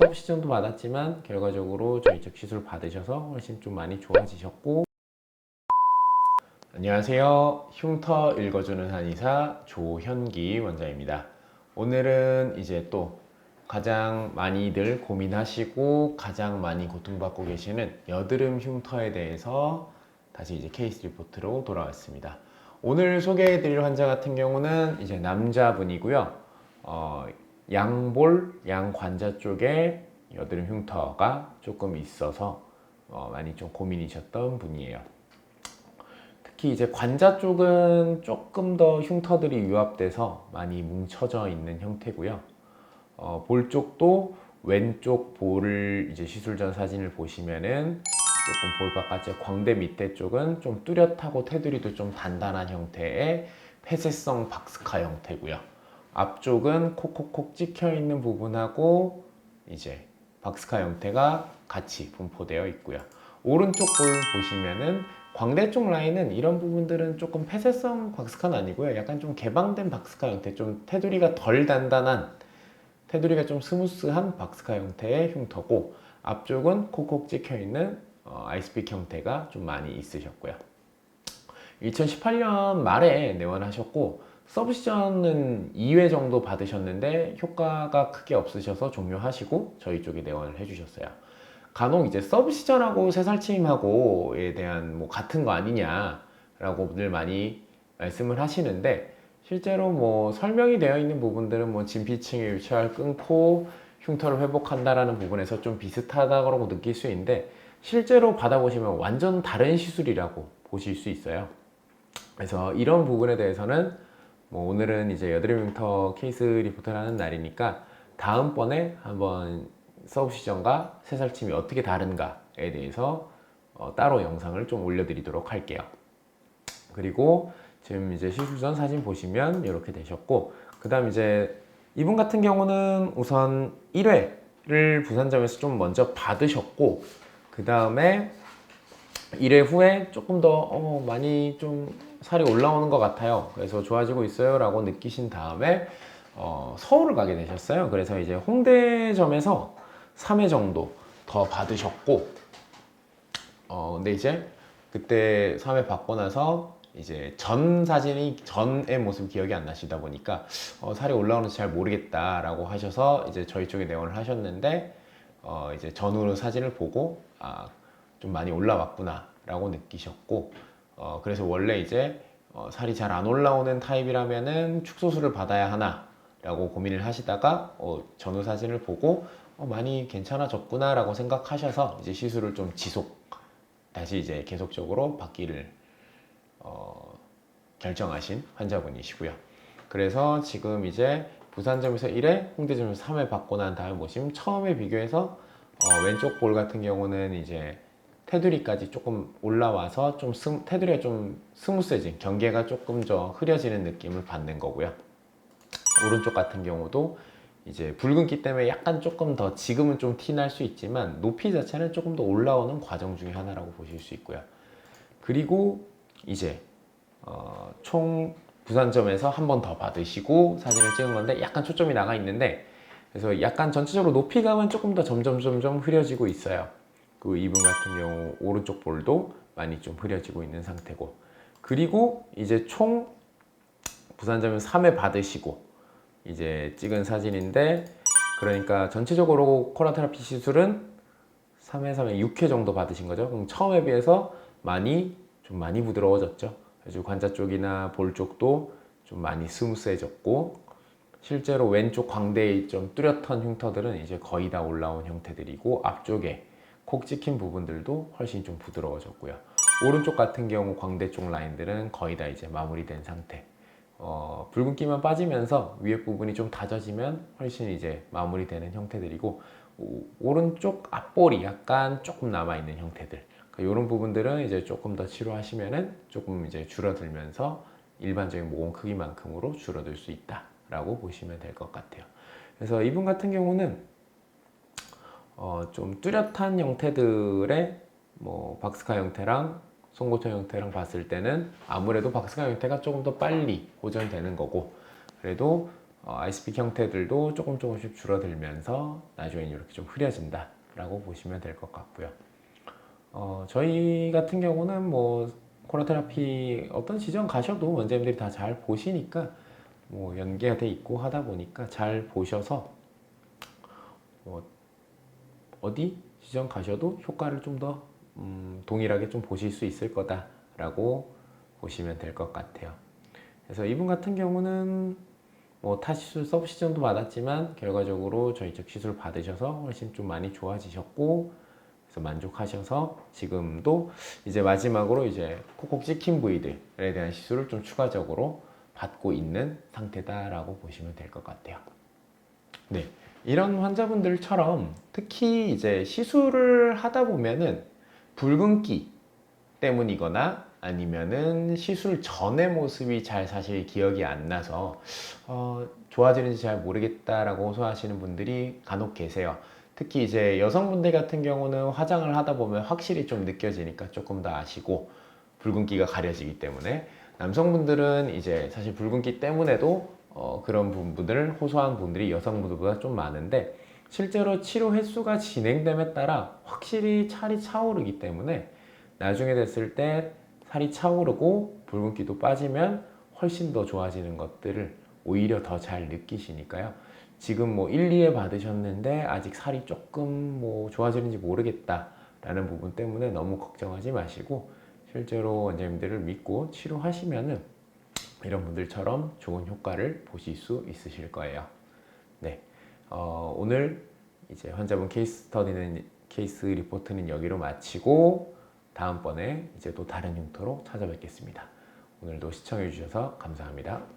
서브 시전도 받았지만 결과적으로 저희 쪽 시술 받으셔서 훨씬 좀 많이 좋아지셨고. 안녕하세요. 흉터 읽어주는 한의사 조현기 원장입니다. 오늘은 이제 또 가장 많이들 고민하시고 가장 많이 고통받고 계시는 여드름 흉터에 대해서 다시 이제 케이스 리포트로 돌아왔습니다. 오늘 소개해드릴 환자 같은 경우는 이제 남자분이고요. 양볼, 양관자 쪽에 여드름 흉터가 조금 있어서 많이 좀 고민이셨던 분이에요. 특히 이제 관자 쪽은 조금 더 흉터들이 유합돼서 많이 뭉쳐져 있는 형태고요. 볼 쪽도 왼쪽 볼을 이제 시술 전 사진을 보시면은 조금 볼 바깥쪽 광대 밑에 쪽은 좀 뚜렷하고 테두리도 좀 단단한 형태의 폐쇄성 박스카 형태고요. 앞쪽은 콕콕콕 찍혀 있는 부분하고 이제 박스카 형태가 같이 분포되어 있고요. 오른쪽 볼 보시면은 광대 쪽 라인은 이런 부분들은 조금 폐쇄성 박스카는 아니고요. 약간 좀 개방된 박스카 형태, 좀 테두리가 덜 단단한, 테두리가 좀 스무스한 박스카 형태의 흉터고, 앞쪽은 콕콕 찍혀 있는 아이스픽 형태가 좀 많이 있으셨고요. 2018년 말에 내원하셨고 서브시전은 2회 정도 받으셨는데 효과가 크게 없으셔서 종료하시고 저희 쪽에 내원을 해주셨어요. 간혹 이제 서브시전하고 새살침하고에 대한 뭐 같은 거 아니냐라고 늘 많이 말씀을 하시는데, 실제로 뭐 설명이 되어 있는 부분들은 뭐 진피층의 유착을 끊고 흉터를 회복한다라는 부분에서 좀 비슷하다고 느낄 수 있는데, 실제로 받아보시면 완전 다른 시술이라고 보실 수 있어요. 그래서 이런 부분에 대해서는 뭐 오늘은 이제 여드름 흉터 케이스 리포트를 하는 날이니까 다음번에 한번 서브 시전과 새살침이 어떻게 다른가에 대해서 따로 영상을 좀 올려드리도록 할게요. 그리고 지금 이제 시술 전 사진 보시면 이렇게 되셨고, 그 다음 이제 이분 같은 경우는 우선 1회를 부산점에서 좀 먼저 받으셨고, 그 다음에 1회 후에 조금 더 많이 좀 살이 올라오는 것 같아요. 그래서 좋아지고 있어요 라고 느끼신 다음에 서울을 가게 되셨어요. 그래서 이제 홍대점에서 3회 정도 더 받으셨고, 근데 이제 그때 3회 받고 나서 이제 전 사진이 전의 모습 기억이 안 나시다 보니까 살이 올라오는지 잘 모르겠다라고 하셔서 이제 저희 쪽에 내원을 하셨는데, 이제 전후로 사진을 보고 좀 많이 올라왔구나 라고 느끼셨고, 그래서 원래 이제 살이 잘 안 올라오는 타입이라면은 축소술을 받아야 하나 라고 고민을 하시다가 전후 사진을 보고 많이 괜찮아졌구나 라고 생각하셔서 이제 시술을 좀 다시 이제 계속적으로 받기를 결정하신 환자분이시고요. 그래서 지금 이제 부산점에서 1회, 홍대점에서 3회 받고 난 다음 보시면 처음에 비교해서 왼쪽 볼 같은 경우는 이제 테두리까지 조금 올라와서 좀 테두리가 좀 스무스해진, 경계가 조금 더 흐려지는 느낌을 받는 거고요. 오른쪽 같은 경우도 이제 붉은기 때문에 약간 조금 더 지금은 좀 티 날 수 있지만 높이 자체는 조금 더 올라오는 과정 중에 하나라고 보실 수 있고요. 그리고 이제 총 부산점에서 한 번 더 받으시고 사진을 찍은 건데 약간 초점이 나가 있는데, 그래서 약간 전체적으로 높이감은 조금 더 점점 흐려지고 있어요. 그 이분 같은 경우 오른쪽 볼도 많이 좀 흐려지고 있는 상태고, 그리고 이제 총 부산점에서 3회 받으시고 이제 찍은 사진인데, 그러니까 전체적으로 코라 테라피 시술은 3회, 3회, 6회 정도 받으신 거죠. 그럼 처음에 비해서 좀 많이 부드러워졌죠. 그래서 관자 쪽이나 볼 쪽도 좀 많이 스무스해졌고, 실제로 왼쪽 광대에 좀 뚜렷한 흉터들은 이제 거의 다 올라온 형태들이고, 앞쪽에 콕 찍힌 부분들도 훨씬 좀 부드러워졌고요. 오른쪽 같은 경우 광대 쪽 라인들은 거의 다 이제 마무리된 상태. 붉은기만 빠지면서 위에 부분이 좀 다져지면 훨씬 이제 마무리되는 형태들이고, 오른쪽 앞볼이 약간 조금 남아있는 형태들, 이런 부분들은 이제 조금 더 치료하시면은 조금 이제 줄어들면서 일반적인 모공 크기만큼으로 줄어들 수 있다라고 보시면 될 것 같아요. 그래서 이분 같은 경우는 좀 뚜렷한 형태들의 뭐 박스카 형태랑 송고토 형태랑 봤을 때는 아무래도 박스카 형태가 조금 더 빨리 호전되는 거고, 그래도 아이스픽 형태들도 조금씩 줄어들면서 나중에 이렇게 좀 흐려진다 라고 보시면 될 것 같고요. 저희 같은 경우는 뭐 코라 테라피 어떤 지점 가셔도 원장님들이 다 잘 보시니까 뭐 연계가 돼 있고 하다 보니까 잘 보셔서 뭐 어디 지점 가셔도 효과를 좀 더 동일하게 좀 보실 수 있을 거다라고 보시면 될 것 같아요. 그래서 이분 같은 경우는 뭐 타시술 서브 시전도 받았지만 결과적으로 저희 쪽 시술 받으셔서 훨씬 좀 많이 좋아지셨고, 그래서 만족하셔서 지금도 이제 마지막으로 이제 콕콕 찍힌 부위들에 대한 시술을 좀 추가적으로 받고 있는 상태다라고 보시면 될 것 같아요. 네, 이런 환자분들처럼 특히 이제 시술을 하다 보면은 붉은기 때문이거나 아니면은 시술 전의 모습이 잘 사실 기억이 안 나서 좋아지는지 잘 모르겠다라고 호소하시는 분들이 간혹 계세요. 특히 이제 여성분들 같은 경우는 화장을 하다 보면 확실히 좀 느껴지니까 조금 더 아시고 붉은기가 가려지기 때문에, 남성분들은 이제 사실 붉은기 때문에도 그런 부분들을 호소하는 분들이 여성분들보다 좀 많은데, 실제로 치료 횟수가 진행됨에 따라 확실히 살이 차오르기 때문에 나중에 됐을 때 살이 차오르고 붉은기도 빠지면 훨씬 더 좋아지는 것들을 오히려 더 잘 느끼시니까요. 지금 뭐 1, 2회 받으셨는데 아직 살이 조금 뭐 좋아지는지 모르겠다 라는 부분 때문에 너무 걱정하지 마시고 실제로 원장님들을 믿고 치료하시면은 이런 분들처럼 좋은 효과를 보실 수 있으실 거예요. 네, 오늘 이제 환자분 케이스 리포트는 여기로 마치고 다음번에 이제 또 다른 흉터로 찾아뵙겠습니다. 오늘도 시청해 주셔서 감사합니다.